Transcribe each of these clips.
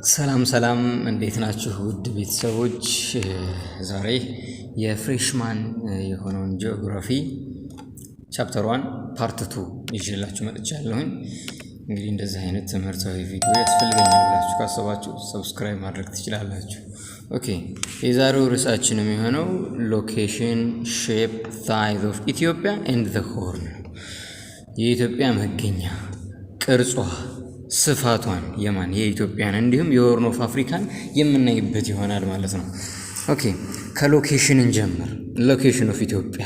ሰላም እንዴት ናችሁ ውድ ቤተሰቦች? ዛሬ የፍሬሽማን የሆነውን ጂኦግራፊ ቻፕተር 1 ፓርት 2 ይዤላችሁ መጥቻለሁኝ። እንግዲህ እንደዚህ አይነት ትምህርታዊ ቪዲዮ ያስፈልገኛል ብላችሁ ካሰባችሁ ሰብስክራይብ ማድረግ ትችላላችሁ። ኦኬ፣ የዛሬው ርዕሳችን የሚሆነው ሎኬሽን ሼፕ ሳይዝ ኦፍ ኢትዮጵያ ኤንድ ዘ ሆርን፣ የኢትዮጵያ መገኛ ቅርጿ ስፋቷን የኢትዮጵያን እንዲሁም የሆርን ኦፍ አፍሪካን የምናይበት ይሆናል ማለት ነው። ኦኬ፣ ከሎኬሽን እንጀምር። ሎኬሽን ኦፍ ኢትዮጵያ፣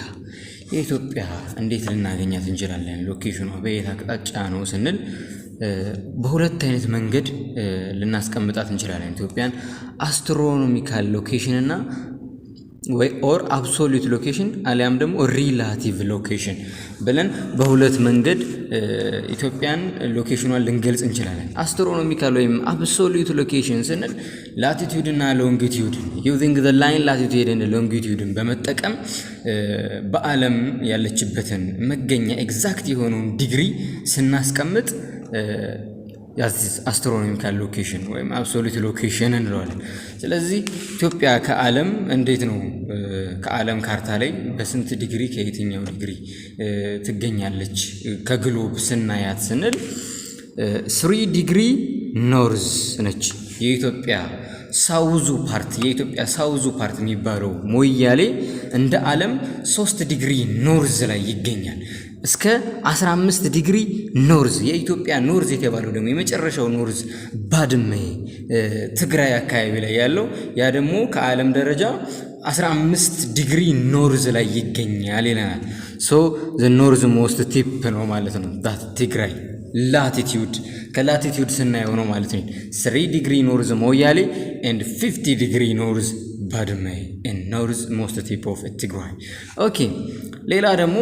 የኢትዮጵያ እንዴት ልናገኛት እንችላለን? ሎኬሽኗ በየት አቅጣጫ ነው ስንል በሁለት አይነት መንገድ ልናስቀምጣት እንችላለን ኢትዮጵያን። አስትሮኖሚካል ሎኬሽን እና ወይ ኦር አብሶሉት ሎኬሽን አሊያም ደግሞ ሪላቲቭ ሎኬሽን ብለን በሁለት መንገድ ኢትዮጵያን ሎኬሽኗን ልንገልጽ እንችላለን። አስትሮኖሚካል ወይም አብሶሉት ሎኬሽን ስንል ላቲቲዩድ እና ሎንጊቲዩድ ዩዚንግ ዘ ላይን ላቲቲዩድ እና ሎንጊቲዩድን በመጠቀም በዓለም ያለችበትን መገኛ ኤግዛክት የሆነውን ዲግሪ ስናስቀምጥ አስትሮኖሚካል ሎኬሽን ወይም አብሶሉት ሎኬሽን እንለዋለን። ስለዚህ ኢትዮጵያ ከዓለም እንዴት ነው ከዓለም ካርታ ላይ በስንት ዲግሪ ከየትኛው ዲግሪ ትገኛለች ከግሎብ ስናያት ስንል 3 ዲግሪ ኖርዝ ነች። የኢትዮጵያ ሳውዙ ፓርት የሚባለው ሞያሌ እንደ ዓለም 3 ዲግሪ ኖርዝ ላይ ይገኛል። እስከ 15 ዲግሪ ኖርዝ የኢትዮጵያ ኖርዝ የተባለው ደግሞ የመጨረሻው ኖርዝ ባድመ ትግራይ አካባቢ ላይ ያለው ያ ደግሞ ከዓለም ደረጃ 15 ዲግሪ ኖርዝ ላይ ይገኛል ይለናል። ሶ ዘ ኖርዝ ሞስት ቲፕ ነው ማለት ነው ዳት ትግራይ ላቲቲዩድ ከላቲቲዩድ ስናየው ነው ማለት ነው 3 ዲግሪ ኖርዝ ሞያሌ and 50 ዲግሪ ኖርዝ ባድመ and north most tip of ትግራይ። ኦኬ፣ ሌላ ደግሞ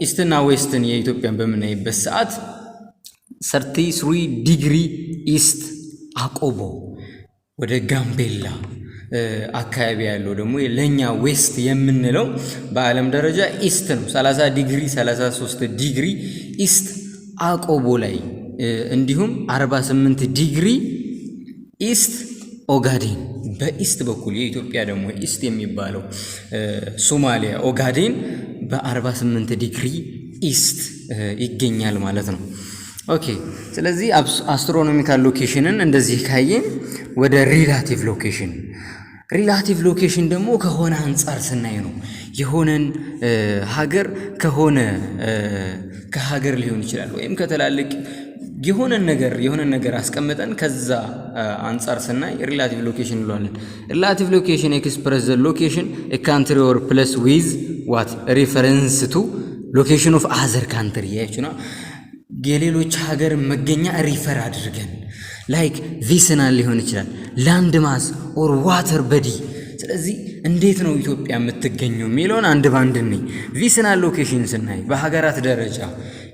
ኢስትና ዌስትን የኢትዮጵያን በምናይበት ሰዓት 33 ዲግሪ ኢስት አቆቦ ወደ ጋምቤላ አካባቢ ያለው ደግሞ ለኛ ዌስት የምንለው በዓለም ደረጃ ኢስት ነው። 33 ዲግሪ ኢስት አቆቦ ላይ እንዲሁም 48 ዲግሪ ኢስት ኦጋዴን በኢስት በኩል የኢትዮጵያ ደግሞ ኢስት የሚባለው ሶማሊያ ኦጋዴን በ48 ዲግሪ ኢስት ይገኛል ማለት ነው። ኦኬ፣ ስለዚህ አስትሮኖሚካል ሎኬሽንን እንደዚህ ካየን ወደ ሪላቲቭ ሎኬሽን ደግሞ ከሆነ አንጻር ስናይ ነው። የሆነን ሀገር ከሀገር ሊሆን ይችላል ወይም ከተላልቅ የሆነን ነገር አስቀምጠን ከዛ አንጻር ስናይ ሪላቲቭ ሎኬሽን እንለዋለን። ሪላቲቭ ሎኬሽን ኤክስፕረስ ዘ ሎኬሽን ኤ ካንትሪ ኦር ፕሌስ ዊዝ ዋት ሪፈረንስ ቱ ሎኬሽን ኦፍ አዘር ካንትሪ ያችና የሌሎች ሀገር መገኛ ሪፈር አድርገን ላይክ ቪስናል ሊሆን ይችላል ላንድ ማስ ኦር ዋተር በዲ። ስለዚህ እንዴት ነው ኢትዮጵያ የምትገኘው የሚለውን አንድ ባንድ ነኝ። ቪስናል ሎኬሽን ስናይ በሀገራት ደረጃ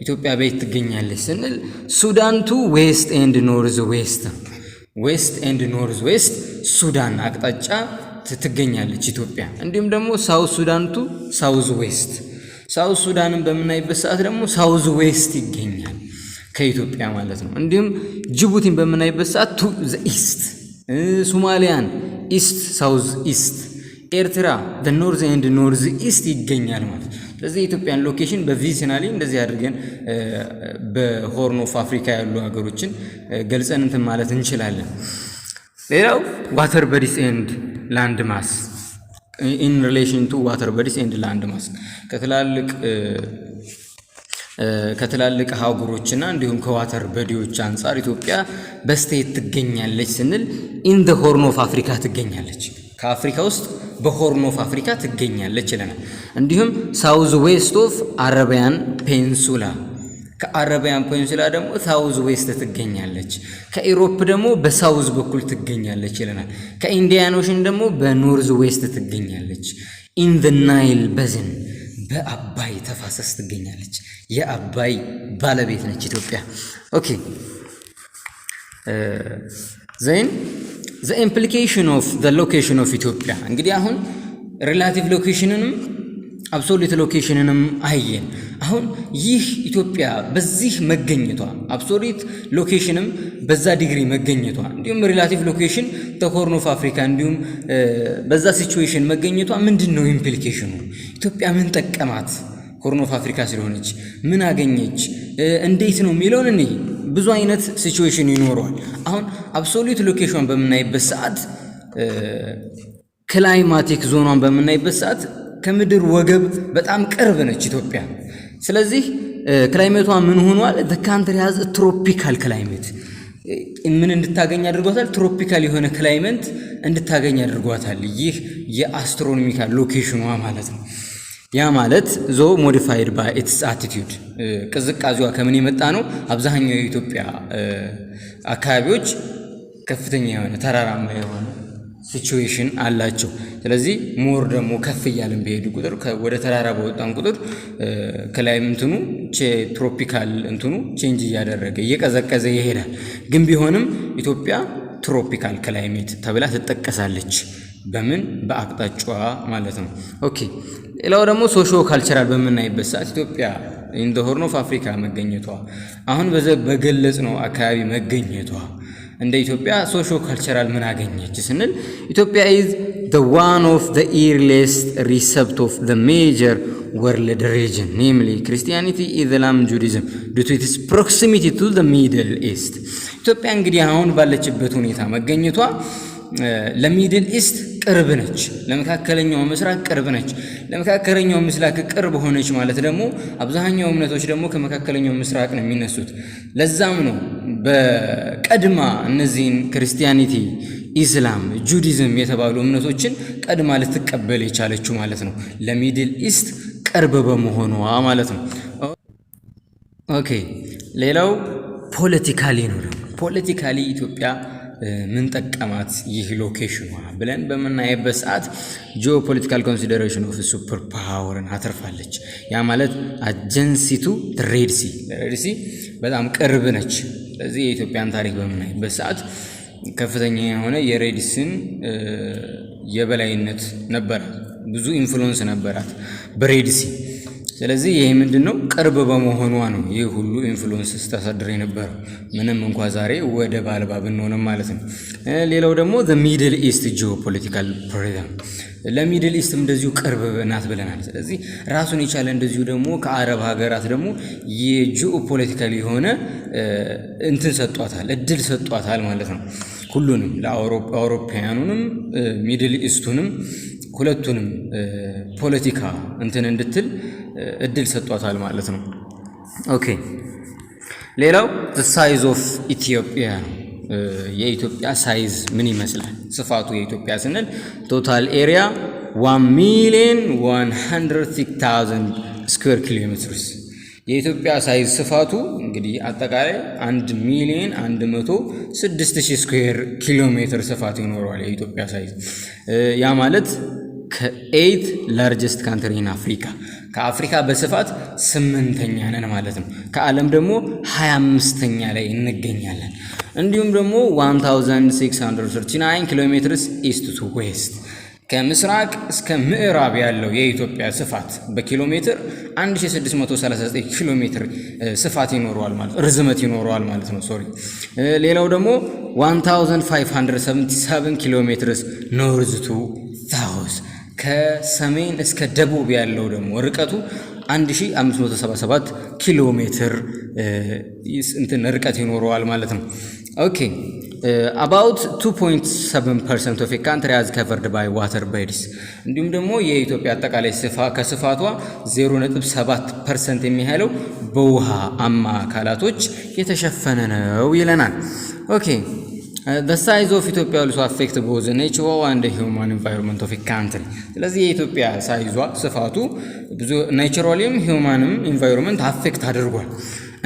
ኢትዮጵያ በየት ትገኛለች ስንል ሱዳን ቱ ዌስት ኤንድ ኖርዝ ዌስት ሱዳን አቅጣጫ ትገኛለች ኢትዮጵያ። እንዲሁም ደግሞ ሳውዝ ሱዳን ቱ ሳውዝ ዌስት ሳውዝ ሱዳንን በምናይበት ሰዓት ደግሞ ሳውዝ ዌስት ይገኛል ከኢትዮጵያ ማለት ነው። እንዲሁም ጅቡቲን በምናይበት ሰዓት ቱ ዘ ኢስት፣ ሶማሊያን ኢስት ሳውዝ ኢስት፣ ኤርትራ ዘ ኖርዝ ኤንድ ኖርዝ ኢስት ይገኛል ማለት ነው። ስለዚህ የኢትዮጵያን ሎኬሽን በቪሲናሊ እንደዚህ አድርገን በሆርን ኦፍ አፍሪካ ያሉ ሀገሮችን ገልጸን እንትን ማለት እንችላለን። ሌላው ዋተር በዲስ ኤንድ ላንድ ማስ ኢን ሪሌሽን ቱ ዋተር በዲስ ኤንድ ላንድ ማስ ከትላልቅ ሀገሮችና እንዲሁም ከዋተር በዲዎች አንጻር ኢትዮጵያ በስቴት ትገኛለች ስንል ኢን ዘ ሆርን ኦፍ አፍሪካ ትገኛለች። ከአፍሪካ ውስጥ በሆርን ኦፍ አፍሪካ ትገኛለች ይለናል። እንዲሁም ሳውዝ ዌስት ኦፍ አረቢያን ፔንሱላ ከአረቢያን ፔንሱላ ደግሞ ሳውዝ ዌስት ትገኛለች። ከኢሮፕ ደግሞ በሳውዝ በኩል ትገኛለች ይለናል። ከኢንዲያን ኦሽን ደግሞ በኖርዝ ዌስት ትገኛለች። ኢን ዘ ናይል በዝን በአባይ ተፋሰስ ትገኛለች። የአባይ ባለቤት ነች ኢትዮጵያ። ኦኬ ዜን the implication of the location of ኢትዮጵያ እንግዲህ አሁን ሪላቲቭ ሎኬሽንንም አብሶሉት ሎኬሽንንም አየን። አሁን ይህ ኢትዮጵያ በዚህ መገኘቷ አብሶሉት ሎኬሽንም በዛ ዲግሪ መገኘቷ እንዲሁም ሪላቲቭ ሎኬሽን ሆርን ኦፍ አፍሪካ እንዲሁም በዛ ሲቹዌሽን መገኘቷ ምንድነው ኢምፕሊኬሽኑ? ኢትዮጵያ ምን ጠቀማት? ሆርን ኦፍ አፍሪካ ስለሆነች ምን አገኘች? እንዴት ነው የሚለውን እኔ ብዙ አይነት ሲቹዌሽን ይኖረዋል። አሁን አብሶሉት ሎኬሽን በምናይበት ሰዓት ክላይማቲክ ዞኗን በምናይበት ሰዓት ከምድር ወገብ በጣም ቅርብ ነች ኢትዮጵያ። ስለዚህ ክላይሜቷ ምን ሆኗል? the country has a tropical climate ምን እንድታገኝ አድርጓታል? ትሮፒካል የሆነ ክላይሜት እንድታገኝ አድርጓታል። ይህ የአስትሮኖሚካል ሎኬሽኗ ማለት ነው። ያ ማለት ዞ ሞዲፋይድ ባይ ኢትስ አቲቲዩድ ቅዝቃዜዋ ከምን የመጣ ነው? አብዛኛው የኢትዮጵያ አካባቢዎች ከፍተኛ የሆነ ተራራማ የሆነ ሲቹዌሽን አላቸው። ስለዚህ ሞር ደግሞ ከፍ እያልን በሄዱ ቁጥር ወደ ተራራ በወጣን ቁጥር ክላይሜንትኑ ትሮፒካል እንትኑ ቼንጅ እያደረገ እየቀዘቀዘ ይሄዳል። ግን ቢሆንም ኢትዮጵያ ትሮፒካል ክላይሜት ተብላ ትጠቀሳለች። በምን በአቅጣጫዋ ማለት ነው። ኦኬ ሌላው ደግሞ ሶሾ ካልቸራል በምናይበት ሰዓት ኢትዮጵያ ኢን ዘ ሆርን ኦፍ አፍሪካ መገኘቷ አሁን በገለጽ ነው አካባቢ መገኘቷ እንደ ኢትዮጵያ ሶሾ ካልቸራል ምን አገኘች ስንል ኢትዮጵያ is the one of the earliest receptor of the major world region, namely Christianity, Islam, Judaism, due to its proximity to the Middle East. ኢትዮጵያ እንግዲህ አሁን ባለችበት ሁኔታ መገኘቷ ለሚድል ኢስት ቅርብ ነች፣ ለመካከለኛው ምስራቅ ቅርብ ነች። ለመካከለኛው ምስራቅ ቅርብ ሆነች ማለት ደግሞ አብዛኛው እምነቶች ደግሞ ከመካከለኛው ምስራቅ ነው የሚነሱት። ለዛም ነው በቀድማ እነዚህን ክርስቲያኒቲ፣ ኢስላም፣ ጁዲዝም የተባሉ እምነቶችን ቀድማ ልትቀበል የቻለችው ማለት ነው፣ ለሚድል ኢስት ቅርብ በመሆኗ ማለት ነው። ኦኬ ሌላው ፖለቲካሊ ነው። ደግሞ ፖለቲካሊ ኢትዮጵያ ምን ጠቀማት ይህ ሎኬሽኗ ብለን በመናየበት ሰዓት ጂኦፖለቲካል ኮንሲደሬሽን ኦፍ ሱፐር ፓወርን አትርፋለች። ያ ማለት አጀንሲቱ ሬድሲ በጣም ቅርብ ነች። ስለዚህ የኢትዮጵያን ታሪክ በምናይበት ሰዓት ከፍተኛ የሆነ የሬድስን የበላይነት ነበራት፣ ብዙ ኢንፍሉዌንስ ነበራት በሬድሲ። ስለዚህ ይሄ ምንድነው ቅርብ በመሆኗ ነው ይህ ሁሉ ኢንፍሉዌንስ ስታሳድር የነበረው ምንም እንኳ ዛሬ ወደ ባልባ ብንሆንም ማለት ነው። ሌላው ደግሞ the middle east geopolitical program ለሚድል ኢስትም እንደዚሁ ቅርብ ናት ብለናል። ስለዚህ ራሱን የቻለ እንደዚሁ ደግሞ ከአረብ ሀገራት ደግሞ የጂኦፖለቲካል የሆነ እንትን ሰጧታል፣ እድል ሰጧታል ማለት ነው። ሁሉንም ለአውሮፓውያኑንም ሚድል ኢስቱንም ሁለቱንም ፖለቲካ እንትን እንድትል እድል ሰጧታል ማለት ነው። ኦኬ ሌላው the size of Ethiopia ነው። የኢትዮጵያ ሳይዝ ምን ይመስላል? ስፋቱ የኢትዮጵያ ስንል ቶታል ኤሪያ 1,106,000 ስኩዌር ኪሎ ሜትርስ። የኢትዮጵያ ሳይዝ ስፋቱ እንግዲህ አጠቃላይ 1,106,000 ስኩዌር ኪሎ ሜትር ስፋት ይኖረዋል የኢትዮጵያ ሳይዝ። ያ ማለት ከ8 ላርጀስት ካንትሪ ኢን አፍሪካ፣ ከአፍሪካ በስፋት 8ኛ ነን ማለት ነው። ከዓለም ደግሞ 25ኛ ላይ እንገኛለን። እንዲሁም ደግሞ 1639 ኪሎ ሜትርስ ኢስት ቱ ዌስት፣ ከምስራቅ እስከ ምዕራብ ያለው የኢትዮጵያ ስፋት በኪሎ ሜትር 1639 ኪሎ ሜትር ስፋት ይኖረዋል ማለት ርዝመት ይኖረዋል ማለት ነው። ሶሪ ሌላው ደግሞ 1577 ኪሎ ሜትርስ ኖርዝ ቱ ሳውዝ፣ ከሰሜን እስከ ደቡብ ያለው ደግሞ ርቀቱ 1577 ኪሎ ሜትር እንትን ርቀት ይኖረዋል ማለት ነው። ኦኬ about 2.7% of a country is covered by water bodies። እንዲሁም ደግሞ የኢትዮጵያ አጠቃላይ ከስፋቷ 0.7% የሚያህለው በውሃ አማ አካላቶች የተሸፈነ ነው ይለናል። ኦኬ the size of Ethiopia also affect both the natural and the human environment of a country። ስለዚህ የኢትዮጵያ ሳይዟ ስፋቱ ብዙ ናቹራልም ሂውማንም ኢንቫይሮንመንት አፌክት አድርጓል።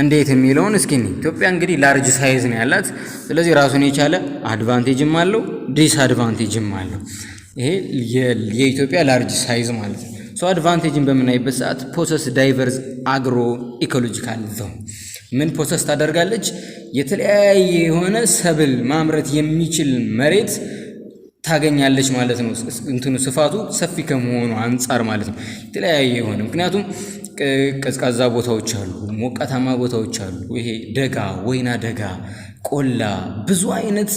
እንዴት የሚለውን እስኪ ኢትዮጵያ እንግዲህ ላርጅ ሳይዝ ነው ያላት። ስለዚህ ራሱን የቻለ አድቫንቴጅም አለው ዲስአድቫንቴጅም አለው። ይሄ የኢትዮጵያ ላርጅ ሳይዝ ማለት ነው። ሶ አድቫንቴጅን በምናይበት ሰዓት ፖሰስ ዳይቨርስ አግሮ ኢኮሎጂካል ዞን ምን ፖሰስ ታደርጋለች? የተለያየ የሆነ ሰብል ማምረት የሚችል መሬት ታገኛለች ማለት ነው። እንትኑ ስፋቱ ሰፊ ከመሆኑ አንጻር ማለት ነው የተለያየ የሆነ ምክንያቱም ቀዝቃዛ ቦታዎች አሉ፣ ሞቃታማ ቦታዎች አሉ። ይሄ ደጋ፣ ወይና ደጋ፣ ቆላ ብዙ አይነት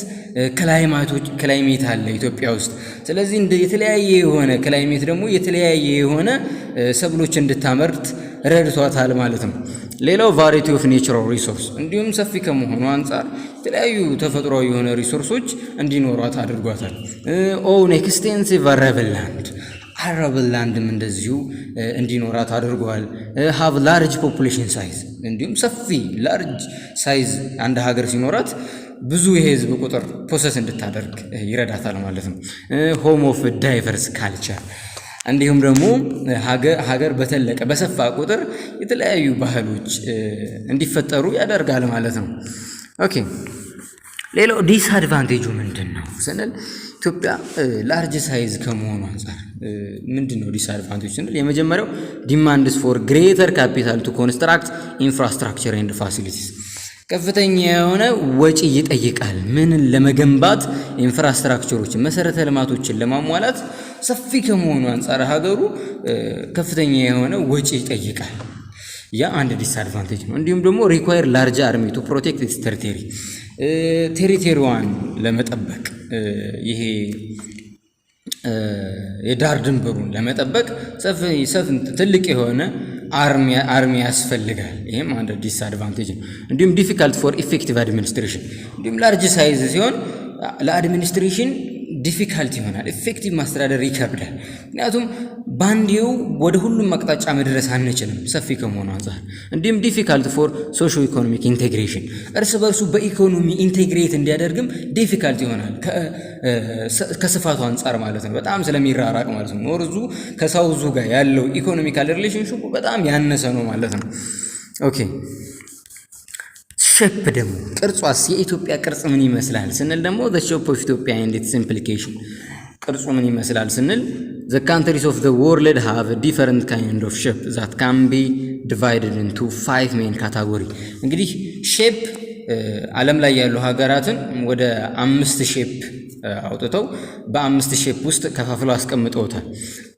ክላይሜት አለ ኢትዮጵያ ውስጥ። ስለዚህ እንደ የተለያየ የሆነ ክላይሜት ደግሞ የተለያየ የሆነ ሰብሎች እንድታመርት ረድቷታል ማለት ነው። ሌላው ቫሪቲ ኦፍ ኔቸራል ሪሶርስ እንዲሁም ሰፊ ከመሆኑ አንጻር የተለያዩ ተፈጥሯዊ የሆነ ሪሶርሶች እንዲኖሯት አድርጓታል። ኦን ኤክስቴንሲቭ አረብል ላንድም እንደዚሁ እንዲኖራት አድርጓል። ሃቭ ላርጅ ፖፑሌሽን ሳይዝ እንዲሁም ሰፊ ላርጅ ሳይዝ አንድ ሀገር ሲኖራት ብዙ የህዝብ ቁጥር ፕሮሰስ እንድታደርግ ይረዳታል ማለት ነው። ሆም ኦፍ ዳይቨርስ ካልቸር እንዲሁም ደግሞ ሀገር በተለቀ በሰፋ ቁጥር የተለያዩ ባህሎች እንዲፈጠሩ ያደርጋል ማለት ነው። ኦኬ ሌላው ዲስአድቫንቴጁ ምንድን ነው ስንል ኢትዮጵያ ላርጅ ሳይዝ ከመሆኑ አንጻር ምንድን ነው ዲስአድቫንቴጅ ስንል የመጀመሪያው ዲማንድስ ፎር ግሬተር ካፒታል ቱ ኮንስትራክት ኢንፍራስትራክቸር ኤንድ ፋሲሊቲስ ከፍተኛ የሆነ ወጪ ይጠይቃል። ምንን ለመገንባት ኢንፍራስትራክቸሮችን መሰረተ ልማቶችን ለማሟላት ሰፊ ከመሆኑ አንጻር ሀገሩ ከፍተኛ የሆነ ወጪ ይጠይቃል። ያ አንድ ዲስአድቫንቴጅ ነው። እንዲሁም ደግሞ ሪኳየር ላርጅ አርሚ ቱ ፕሮቴክት ኢትስ ቴሪቶሪ ቴሪቶሪዋን ለመጠበቅ ይሄ የዳር ድንበሩን ለመጠበቅ ትልቅ የሆነ አርሚ ያስፈልጋል። ይህም አንድ ዲስአድቫንቴጅ ነው። እንዲሁም ዲፊካልት ፎር ኢፌክቲቭ አድሚኒስትሬሽን እንዲሁም ላርጅ ሳይዝ ሲሆን ለአድሚኒስትሬሽን ዲፊካልት ይሆናል። ኢፌክቲቭ ማስተዳደር ይከብዳል። ምክንያቱም ባንዴው ወደ ሁሉም አቅጣጫ መድረስ አንችልም ሰፊ ከመሆኑ አንጻር። እንዲሁም ዲፊካልት ፎር ሶሾ ኢኮኖሚክ ኢንቴግሬሽን እርስ በርሱ በኢኮኖሚ ኢንቴግሬት እንዲያደርግም ዲፊካልት ይሆናል ከስፋቱ አንጻር ማለት ነው። በጣም ስለሚራራቅ ማለት ነው። ኖርዙ ከሳውዙ ጋር ያለው ኢኮኖሚካል ሪሌሽንሽፑ በጣም ያነሰ ነው ማለት ነው። ኦኬ ሼፕ ደግሞ ቅርጿስ የኢትዮጵያ ቅርጽ ምን ይመስላል ስንል ደግሞ the shape of Ethiopia and its implication ቅርጹ ምን ይመስላል ስንል the countries of the world have a different kind of shape that can be divided into 5 main category እንግዲህ ሼፕ ዓለም ላይ ያሉ ሀገራትን ወደ 5 ሼፕ አውጥተው በ5 ሼፕ ውስጥ ከፋፍለው አስቀምጠውታል።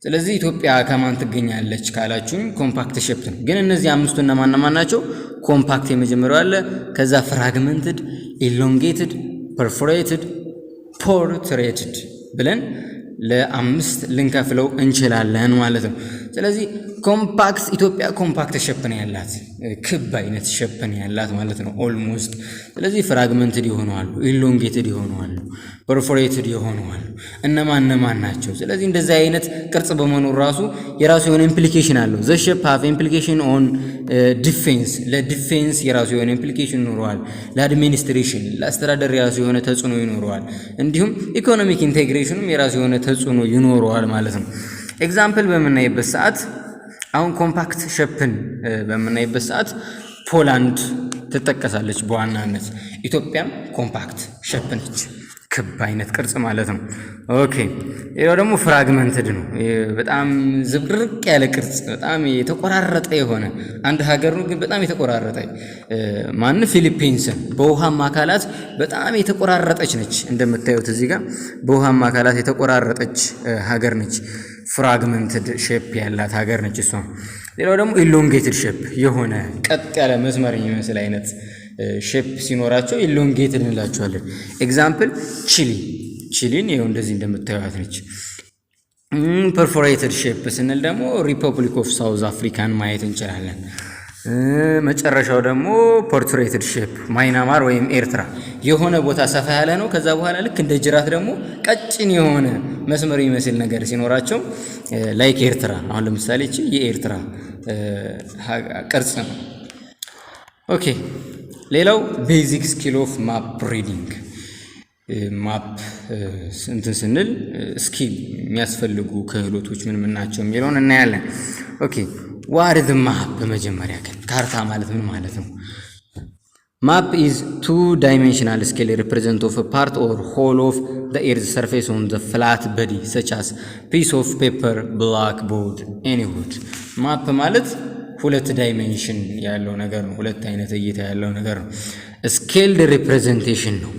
ስለዚህ ኢትዮጵያ ከማን ትገኛለች ካላችሁኝ ኮምፓክት ሼፕ ነው። ግን እነዚህ አምስቱ እነማን ናቸው? ኮምፓክት የመጀመሪያው አለ፣ ከዛ ፍራግመንትድ፣ ኢሎንጌትድ፣ ፐርፎሬትድ፣ ፖርትሬትድ ብለን ለአምስት ልንከፍለው እንችላለን ማለት ነው። ስለዚህ ኮምፓክት ኢትዮጵያ ኮምፓክት ሼፕ ነው ያላት፣ ክብ አይነት ሼፕ ነው ያላት ማለት ነው ኦልሞስት። ስለዚህ ፍራግመንትድ ይሆናሉ፣ ኢሎንጌትድ ይሆናሉ፣ ፐርፎሬትድ ይሆናሉ። እነማን ናቸው? ስለዚህ እንደዚህ አይነት ቅርጽ በመኖር ራሱ የራሱ የሆነ ኢምፕሊኬሽን አለው። ዘ ሼፕ ሃቭ ኢምፕሊኬሽን ኦን ዲፌንስ፣ ለዲፌንስ የራሱ የሆነ ኢምፕሊኬሽን ይኖረዋል። ለአድሚኒስትሬሽን፣ ለአስተዳደር የራሱ የሆነ ተጽዕኖ ይኖረዋል። እንዲሁም ኢኮኖሚክ ኢንቴግሬሽንም የራሱ የሆነ ተጽዕኖ ይኖረዋል ማለት ነው። ኤግዛምፕል በምናይበት ሰዓት አሁን ኮምፓክት ሼፕን በምናይበት ሰዓት ፖላንድ ትጠቀሳለች በዋናነት። ኢትዮጵያም ኮምፓክት ሼፕ ነች፣ ክብ አይነት ቅርጽ ማለት ነው። ኦኬ ሌላው ደግሞ ፍራግመንትድ ነው። በጣም ዝብርቅ ያለ ቅርጽ፣ በጣም የተቆራረጠ የሆነ አንድ ሀገር ነው ግን በጣም የተቆራረጠ ፊሊፒንስን በውሃማ አካላት በጣም የተቆራረጠች ነች። እንደምታዩት እዚህ ጋር በውሃማ አካላት የተቆራረጠች ሀገር ነች። ፍራግመንትድ ሼፕ ያላት ሀገር ነች እሷ። ሌላው ደግሞ ኢሎንጌትድ ሼፕ የሆነ ቀጥ ያለ መስመር የሚመስል አይነት ሼፕ ሲኖራቸው ኢሎንጌትድ እንላቸዋለን። ኤግዛምፕል ቺሊን ይኸው እንደዚህ እንደምታዩት ነች። ፐርፎሬትድ ሼፕ ስንል ደግሞ ሪፐብሊክ ኦፍ ሳውዝ አፍሪካን ማየት እንችላለን። መጨረሻው ደግሞ ፖርትሬትድ ሼፕ ማይናማር ወይም ኤርትራ የሆነ ቦታ ሰፋ ያለ ነው። ከዛ በኋላ ልክ እንደ ጅራት ደግሞ ቀጭን የሆነ መስመር የሚመስል ነገር ሲኖራቸው ላይክ ኤርትራ። አሁን ለምሳሌ እቺ የኤርትራ ቅርጽ ነው። ኦኬ ሌላው ቤዚክ ስኪል ኦፍ ማፕ ሪዲንግ። ማፕ እንትን ስንል ስኪል የሚያስፈልጉ ክህሎቶች ምን ናቸው የሚለውን እናያለን። ኦኬ ዋት ኢዝ ማፕ? በመጀመሪያ ግን ካርታ ማለት ምን ማለት ነው? ማፕ ኢዝ ቱ ዳይሜንሽናል ስኬል ሪፕሬዘንት ኦፍ ፓርት ኦር ሆል ኦፍ ዘ ኤርዝ ሰርፌስ ኦን ዘ ፍላት ቦዲ ሰች አስ ፒስ ኦፍ ፔፐር፣ ብላክ ቦርድ፣ ኤኒ ውድ። ማፕ ማለት ሁለት ዳይሜንሽን ያለው ነገር ነው። ሁለት አይነት እይታ ያለው ነገር ነው። ስኬልድ ሪፕሬዘንቴሽን ነው።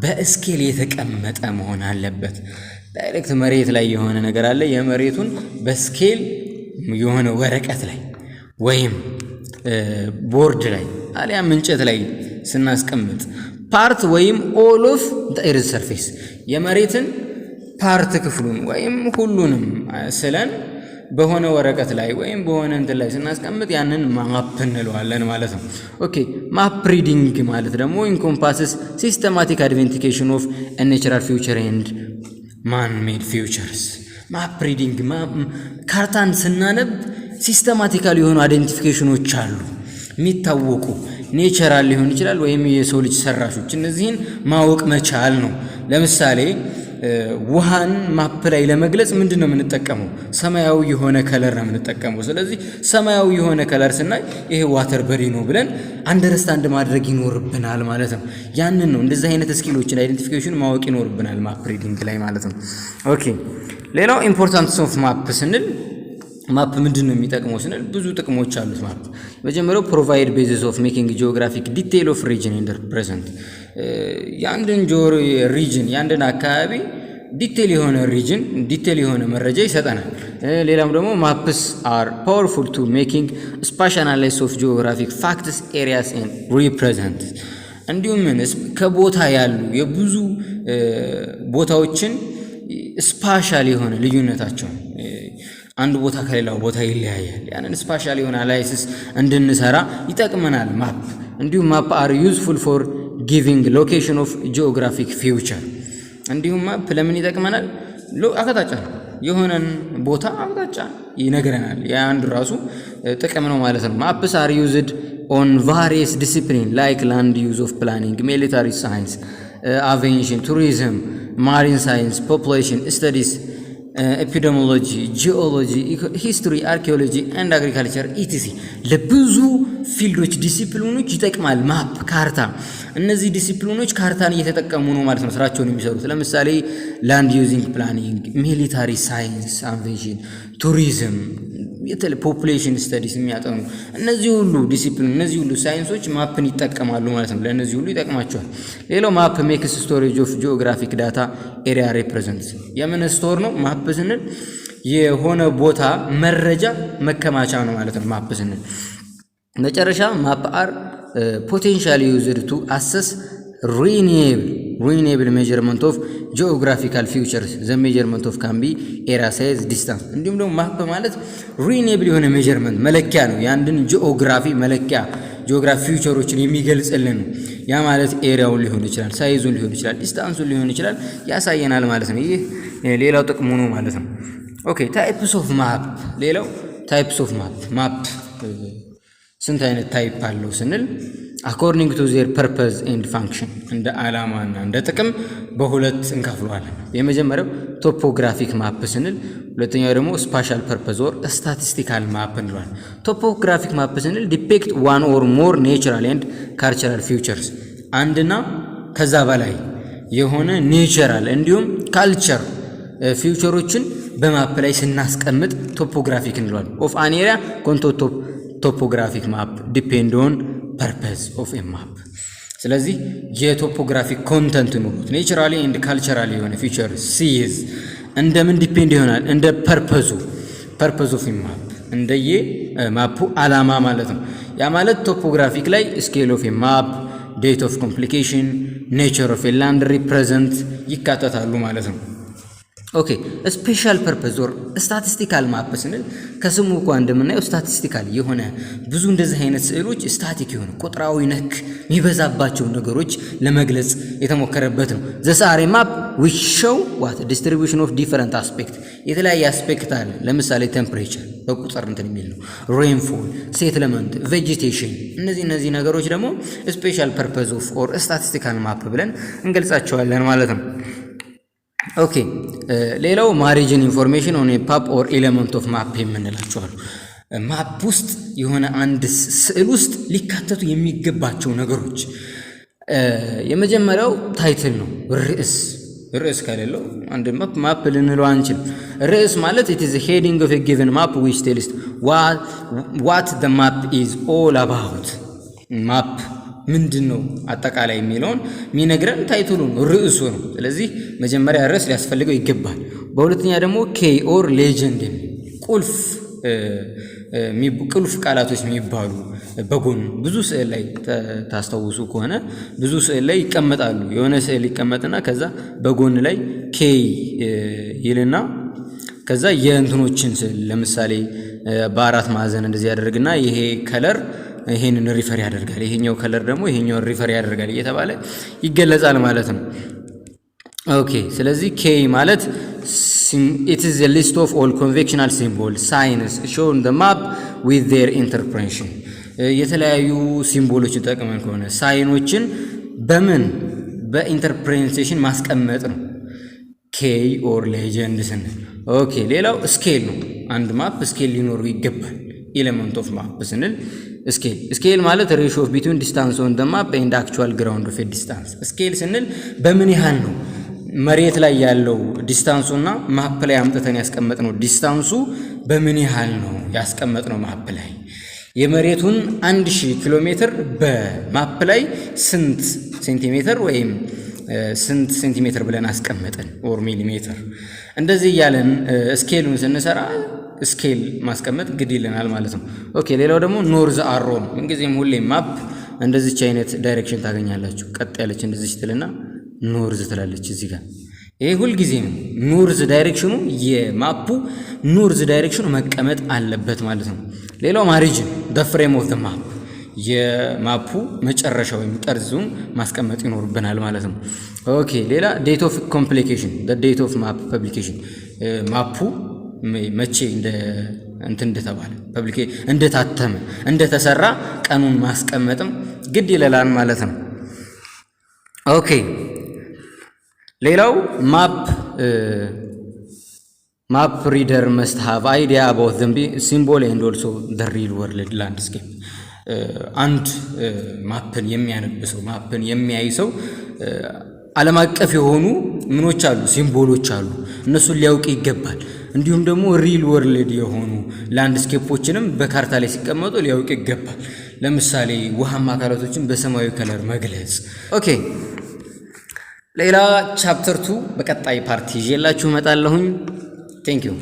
በስኬል የተቀመጠ መሆን አለበት። ዳይሬክት መሬት ላይ የሆነ ነገር አለ። የመሬቱን በስኬል የሆነ ወረቀት ላይ ወይም ቦርድ ላይ አሊያም እንጨት ላይ ስናስቀምጥ ፓርት ወይም ኦል ኦፍ ዘ ኤርዝ ሰርፌስ የመሬትን ፓርት ክፍሉን ወይም ሁሉንም ስለን በሆነ ወረቀት ላይ ወይም በሆነ እንትን ላይ ስናስቀምጥ ያንን ማፕ እንለዋለን ማለት ነው። ኦኬ ማፕ ሪዲንግ ማለት ደግሞ ኢንኮምፓስስ ሲስተማቲክ አይደንቲፊኬሽን ኦፍ ናቹራል ፊውቸር ኤንድ ማን ሜድ ፊውቸርስ። ማፕ ሪዲንግ ካርታን ስናነብ ሲስተማቲካል የሆኑ አይደንቲፊኬሽኖች አሉ የሚታወቁ ኔቸራል ሊሆን ይችላል ወይም የሰው ልጅ ሰራሾች፣ እነዚህን ማወቅ መቻል ነው። ለምሳሌ ውሃን ማፕ ላይ ለመግለጽ ምንድን ነው የምንጠቀመው? ሰማያዊ የሆነ ከለር ነው የምንጠቀመው። ስለዚህ ሰማያዊ የሆነ ከለር ስናይ ይሄ ዋተር በዲ ነው ብለን አንደርስታንድ ማድረግ ይኖርብናል ማለት ነው። ያንን ነው እንደዚህ አይነት ስኪሎችን አይደንቲፊኬሽን ማወቅ ይኖርብናል ማፕ ሪዲንግ ላይ ማለት ነው። ኦኬ ሌላው ኢምፖርታንስ ኦፍ ማፕ ስንል ማፕ ምንድን ነው የሚጠቅመው ስንል ብዙ ጥቅሞች አሉት። ማፕ መጀመሪያው ፕሮቫይድ ቤዚስ ኦፍ ሜኪንግ ጂኦግራፊክ ዲቴይል ኦፍ ሪጅን ኤንድ ፕሬዘንት የአንድን ሪጅን የአንድን አካባቢ ዲቴይል የሆነ ሪጅን ዲቴይል የሆነ መረጃ ይሰጠናል። ሌላም ደግሞ ማፕስ አር ፓወርፉል ቱ ሜኪንግ ስፓሻል አናላይሲስ ኦፍ ጂኦግራፊክ ፋክትስ ኤሪያስ ኤንድ ሪፕሬዘንት እንዲሁም ከቦታ ያሉ የብዙ ቦታዎችን ስፓሻል የሆነ ልዩነታቸውን አንድ ቦታ ከሌላው ቦታ ይለያያል። ያንን ስፓሻል የሆነ አናላይሲስ እንድንሰራ ይጠቅመናል ማፕ። እንዲሁም ማፕ አር ዩዝፉል ፎር ጊቪንግ ሎኬሽን ኦፍ ጂኦግራፊክ ፊውቸር። እንዲሁም ማፕ ለምን ይጠቅመናል? አቅጣጫ የሆነን ቦታ አቅጣጫ ይነግረናል። የአንዱ ራሱ ጥቅም ነው ማለት ነው። ማፕስ አር ዩዝድ ኦን ቫሪየስ ዲሲፕሊን ላይክ ላንድ ዩዝ ኦፍ ፕላኒንግ፣ ሚሊታሪ ሳይንስ፣ አቪዬሽን፣ ቱሪዝም፣ ማሪን ሳይንስ፣ ፖፑሌሽን ስተዲስ፣ ኤፒዴሞሎጂ፣ ጂኦሎጂ፣ ሂስትሪ፣ አርኪኦሎጂ ኤንድ አግሪካልቸር ኢቲሲ ለብዙ ፊልዶች ዲሲፕሊኖች ይጠቅማል ማፕ ካርታ። እነዚህ ዲሲፕሊኖች ካርታን እየተጠቀሙ ነው ማለት ነው ስራቸውን የሚሰሩት። ለምሳሌ ላንድ ዩዚንግ ፕላኒንግ፣ ሚሊታሪ ሳይንስ፣ አቪዬሽን፣ ቱሪዝም፣ ፖፑሌሽን ስተዲስ የሚያጠኑ እነዚህ ሁሉ ዲሲፕሊን እነዚህ ሁሉ ሳይንሶች ማፕን ይጠቀማሉ ማለት ነው። ለእነዚህ ሁሉ ይጠቅማቸዋል። ሌላው ማፕ ሜክስ ስቶሬጅ ኦፍ ጂኦግራፊክ ዳታ ኤሪያ ሪፕሬዘንት የምን ስቶር ነው ማፕ ስንል የሆነ ቦታ መረጃ መከማቻ ነው ማለት ነው ማፕ ስንል። መጨረሻ ማፕ አር ፖቴንሻሊ ዩዝድ ቱ አሰስ ሪኒብል ሜጀርመንት ኦፍ ጂኦግራፊካል ፊውቸርስ ዘ ሜጀርመንት ኦፍ ካን ቢ ኤሪያ ሳይዝ ዲስታንስ። እንዲሁም ደግሞ ማፕ ማለት ሪኒብል የሆነ ሜጀርመንት መለኪያ ነው። የአንድን ጂኦግራፊ መለኪያ ጂኦግራፊ ፊውቸሮችን የሚገልጽልን ነው። ያ ማለት ኤሪያውን ሊሆን ይችላል፣ ሳይዙን ሊሆን ይችላል፣ ዲስታንሱን ሊሆን ይችላል ያሳየናል ማለት ነው። ይህ ሌላው ጥቅሙ ነው ማለት ነው። ኦኬ ታይፕስ ኦፍ ማፕ። ሌላው ታይፕስ ኦፍ ማፕ ስንት አይነት ታይፕ አለው ስንል አኮርዲንግ ቱ ዜር ፐርፐዝ ኤንድ ፋንክሽን እንደ ዓላማና እንደ ጥቅም በሁለት እንከፍለዋለን። የመጀመሪያው ቶፖግራፊክ ማፕ ስንል፣ ሁለተኛው ደግሞ ስፓሻል ፐርፐዝ ኦር ስታቲስቲካል ማፕ እንለዋለን። ቶፖግራፊክ ማፕ ስንል ዲፒክት ዋን ኦር ሞር ኔቸራል ኤንድ ካልቸራል ፊውቸርስ አንድና ከዛ በላይ የሆነ ኔቸራል እንዲሁም ካልቸር ፊውቸሮችን በማፕ ላይ ስናስቀምጥ ቶፖግራፊክ እንለዋለን። ኦፍ አን ኤሪያ ኮንቶቶ ቶፖግራፊክ ማፕ ዲፔንድ ኦን ፐርፐዝ ኦፍ ኤ ማፕ። ስለዚህ የቶፖግራፊክ ኮንተንት ኖሮት ኔቸራሊ ኤንድ ካልቸራሊ የሆነ ፊቸር ሲይዝ እንደምን ዲፔንድ ይሆናል? እንደ ፐርፐዝ ኦፍ ኤ ማፕ እንደየ ማፑ ዓላማ ማለት ነው። ያ ማለት ቶፖግራፊክ ላይ ስኬል ኦፍ ኤ ማፕ፣ ዴት ኦፍ ኮምፕሊኬሽን፣ ኔቸር ኦፍ ኤ ላንድ ሪፕሬዘንት ይካተታሉ ማለት ነው። ኦኬ ስፔሻል ፐርፐዝ ኦር ስታቲስቲካል ማፕ ስንል ከስሙ እንኳን እንደምናየው ስታቲስቲካል የሆነ ብዙ እንደዚህ አይነት ስዕሎች ስታቲክ የሆነ ቁጥራዊ ነክ የሚበዛባቸው ነገሮች ለመግለጽ የተሞከረበት ነው። ዘሳሬ ማፕ ዊች ሾው ዋት ዲስትሪቢዩሽን ኦፍ ዲፈረንት አስፔክት የተለያየ አስፔክት አለ። ለምሳሌ ቴምፕሬቸር በቁጥር እንትን የሚል ነው። ሬንፎል፣ ሴትልመንት፣ ቬጂቴሽን እነዚህ ነገሮች ደግሞ ስፔሻል ፐርፐዝ ኦፍ ኦር ስታቲስቲካል ማፕ ብለን እንገልጻቸዋለን ማለት ነው። ኦኬ ሌላው ማሪጅን ኢንፎርሜሽን ኦን ፓፕ ኦር ኤሌመንት ኦፍ ማፕ የምንላቸው አሉ። ማፕ ውስጥ የሆነ አንድ ስዕል ውስጥ ሊካተቱ የሚገባቸው ነገሮች የመጀመሪያው ታይትል ነው። ርዕስ ከሌለው አንድ ማፕ ልንለው አንችልም። ርዕስ ማለት it is the heading of a given map which tells what the map is all about። ማፕ ምንድነው አጠቃላይ የሚለውን የሚነግረን ታይትሉ ነው፣ ርዕሱ ነው። ስለዚህ መጀመሪያ ርዕስ ሊያስፈልገው ይገባል። በሁለተኛ ደግሞ ኬይ ኦር ሌጀንድ ቁልፍ ቃላቶች የሚባሉ በጎን ብዙ ስዕል ላይ ታስታውሱ ከሆነ ብዙ ስዕል ላይ ይቀመጣሉ። የሆነ ስዕል ይቀመጥና ከዛ በጎን ላይ ኬይ ይልና ከዛ የእንትኖችን ስዕል ለምሳሌ በአራት ማዕዘን እንደዚህ ያደርግና ይሄ ከለር ይሄንን ሪፈር ያደርጋል፣ ይሄኛው ከለር ደግሞ ይሄኛውን ሪፈር ያደርጋል እየተባለ ይገለጻል ማለት ነው። ኦኬ ስለዚህ ኬይ ማለት it is a list of all conventional symbols signs shown the map with their interpretation የተለያዩ ሲምቦሎችን ተጠቅመን ከሆነ ሳይኖችን በምን በኢንተርፕሬቴሽን ማስቀመጥ ነው ኬይ ኦር ሌጀንድ ስንል። ኦኬ ሌላው ስኬል ነው። አንድ ማፕ ስኬል ሊኖረው ይገባል። ኤሌመንት ኦፍ ማፕ ስንል ስኬል ማለት ሬሽዮ ኦፍ ቢትዊን ዲስታንስ ኦን ዘ ማፕ ኤንድ አክቹዋል ግራውንድ ኦፍ ዲስታንስ። ስኬል ስንል በምን ያህል ነው መሬት ላይ ያለው ዲስታንሱና ማፕ ላይ አምጥተን ያስቀመጥነው ዲስታንሱ በምን ያህል ነው ያስቀመጥነው ማፕ ላይ። የመሬቱን 1000 ኪሎ ሜትር በማፕ ላይ ስንት ሴንቲሜትር ወይም ስንት ሴንቲሜትር ብለን አስቀመጥን ኦር ሚሊሜትር። እንደዚህ እያለን ስኬሉን ስንሰራ ስኬል ማስቀመጥ ግድ ይለናል ማለት ነው። ኦኬ ሌላው ደግሞ ኖርዝ አሮ ነው። እንግዲህ ሁሌ ማፕ እንደዚች አይነት ዳይሬክሽን ታገኛላችሁ። ቀጥ ያለች እንደዚች ትልና ኖርዝ ትላለች እዚህ ጋር። ይሄ ሁል ጊዜ ነው ኖርዝ ዳይሬክሽኑ የማፑ ኖርዝ ዳይሬክሽኑ መቀመጥ አለበት ማለት ነው። ሌላው ማሪጅን the frame of the map የማፑ መጨረሻ ወይም ጠርዙን ማስቀመጥ ይኖርብናል ማለት ነው። ኦኬ ሌላ ዴት ኦፍ ኮምፕሊኬሽን the date of map publication ማፑ መቼ እንደተባለ እንደታተመ እንደተሰራ ቀኑን ማስቀመጥም ግድ ይለላል ማለት ነው። ኦኬ ሌላው ማፕ ሪደር መስት ሃቭ አይዲያ አባውት ዘ ሲምቦል ኤንድ ኦልሶ ዘ ሪል ወርልድ ላንድስኬፕ። አንድ ማፕን የሚያነብሰው ማፕን የሚያይ ሰው ዓለም አቀፍ የሆኑ ምኖች አሉ ሲምቦሎች አሉ፣ እነሱን ሊያውቅ ይገባል። እንዲሁም ደግሞ ሪል ወርልድ የሆኑ ላንድስኬፖችንም በካርታ ላይ ሲቀመጡ ሊያውቅ ይገባል። ለምሳሌ ውሃማ አካላቶችን በሰማያዊ ከለር መግለጽ። ኦኬ ሌላ ቻፕተር 2 በቀጣይ ፓርቲ ይዤላችሁ እመጣለሁኝ። ቴንክ ዩ